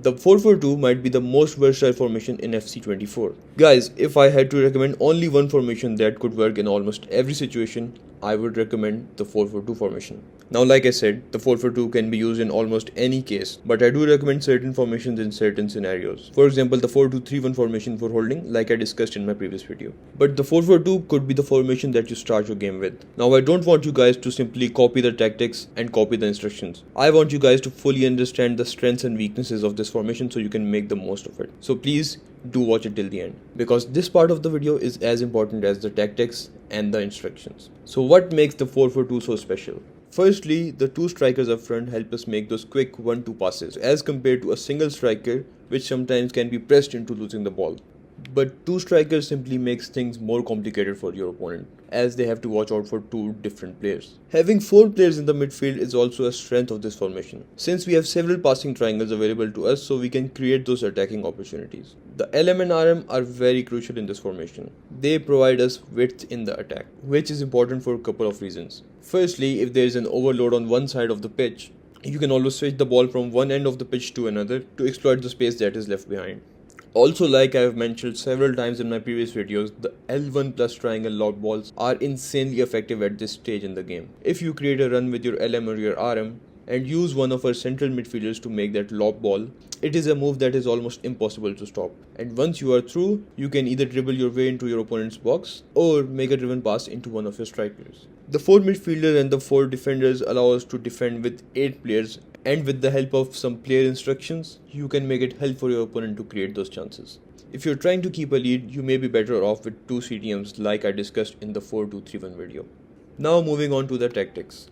The 4-4-2 might be the most versatile formation in FC24. Guys, if I had to recommend only one formation that could work in almost every situation, I would recommend the 4-4-2 formation. Now, like I said, the 4-4-2 can be used in almost any case, but I do recommend certain formations in certain scenarios. For example, the 4-2-3-1 formation for holding, like I discussed in my previous video. But the 4-4-2 could be the formation that you start your game with. Now, I don't want you guys to simply copy the tactics and copy the instructions. I want you guys to fully understand the strengths and weaknesses of this formation so you can make the most of it. So please do watch it till the end, because this part of the video is as important as the tactics and the instructions. So what makes the 4-4-2 so special? Firstly, the two strikers up front help us make those quick 1-2 passes as compared to a single striker, which sometimes can be pressed into losing the ball. But two strikers simply makes things more complicated for your opponent, as they have to watch out for two different players. Having 4 players in the midfield is also a strength of this formation, since we have several passing triangles available to us, so we can create those attacking opportunities. The LM and RM are very crucial in this formation. They provide us width in the attack, which is important for a couple of reasons. Firstly, if there is an overload on one side of the pitch, you can always switch the ball from one end of the pitch to another to exploit the space that is left behind. Also, like I have mentioned several times in my previous videos, the L1 plus triangle lob balls are insanely effective at this stage in the game. If you create a run with your LM or your RM and use one of our central midfielders to make that lob ball, it is a move that is almost impossible to stop. And once you are through, you can either dribble your way into your opponent's box or make a driven pass into one of your strikers. The 4 midfielders and the 4 defenders allow us to defend with 8 players, and with the help of some player instructions, you can make it help for your opponent to create those chances. If you're trying to keep a lead, you may be better off with 2 CTMs like I discussed in the 4-2-3-1 video. Now moving on to the tactics.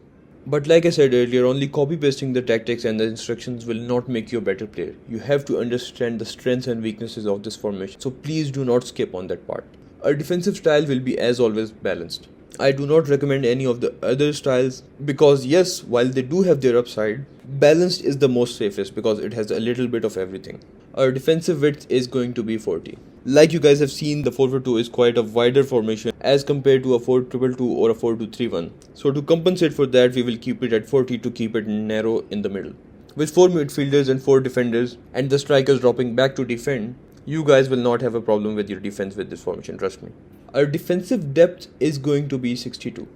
But like I said earlier, only copy pasting the tactics and the instructions will not make you a better player. You have to understand the strengths and weaknesses of this formation, so please do not skip on that part. Our defensive style will be as always balanced. I do not recommend any of the other styles because yes, while they do have their upside, balanced is the most safest because it has a little bit of everything. Our defensive width is going to be 40. Like you guys have seen, the 4-4-2 is quite a wider formation as compared to a 4-2-2 or a 4-2-3-1. So to compensate for that, we will keep it at 40 to keep it narrow in the middle. With 4 midfielders and 4 defenders and the strikers dropping back to defend, you guys will not have a problem with your defense with this formation, trust me. Our defensive depth is going to be 62.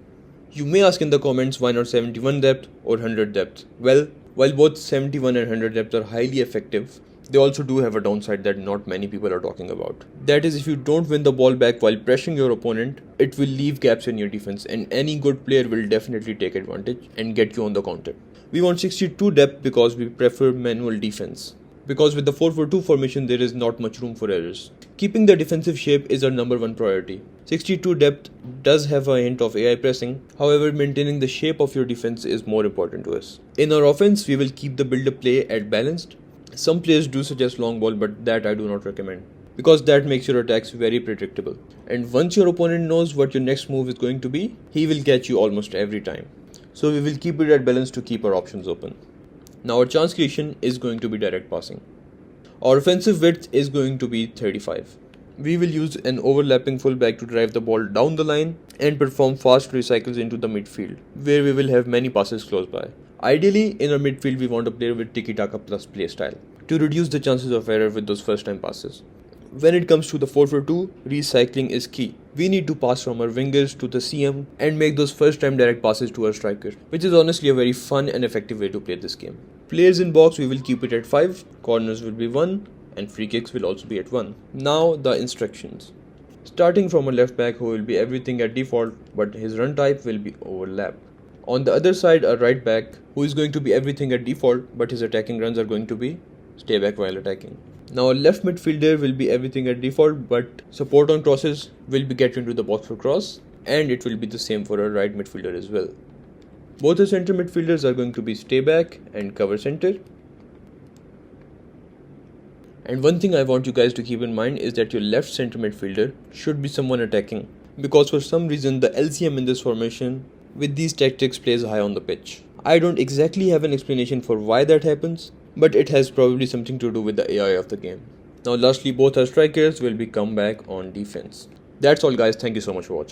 You may ask in the comments why not 71 depth or 100 depth. Well, while both 71 and 100 depth are highly effective, they also do have a downside that not many people are talking about. That is, if you don't win the ball back while pressing your opponent, it will leave gaps in your defense and any good player will definitely take advantage and get you on the counter. We want 62 depth because we prefer manual defense. Because with the 4-4-2 formation, there is not much room for errors. Keeping the defensive shape is our number one priority. 62 depth does have a hint of AI pressing, however maintaining the shape of your defense is more important to us. In our offense, we will keep the build-up play at balanced. Some players do suggest long ball, but that I do not recommend, because that makes your attacks very predictable. And once your opponent knows what your next move is going to be, he will catch you almost every time. So we will keep it at balance to keep our options open. Now our chance creation is going to be direct passing. Our offensive width is going to be 35. We will use an overlapping fullback to drive the ball down the line and perform fast recycles into the midfield, where we will have many passes close by. Ideally, in our midfield we want a player with tiki-taka plus play style to reduce the chances of error with those first time passes. When it comes to the 4-4-2, recycling is key. We need to pass from our wingers to the CM and make those first time direct passes to our striker, which is honestly a very fun and effective way to play this game. Players in box, we will keep it at 5, corners will be 1 and free kicks will also be at 1. Now the instructions. Starting from a left back who will be everything at default, but his run type will be overlap. On the other side, a right back who is going to be everything at default, but his attacking runs are going to be stay back while attacking. Now a left midfielder will be everything at default, but support on crosses will be get into the box for cross, and it will be the same for a right midfielder as well. Both the center midfielders are going to be stay back and cover center. And one thing I want you guys to keep in mind is that your left center midfielder should be someone attacking, because for some reason the LCM in this formation with these tactics plays high on the pitch. I don't exactly have an explanation for why that happens, but it has probably something to do with the AI of the game. Now lastly, both our strikers will be come back on defense. That's all guys, thank you so much for watching.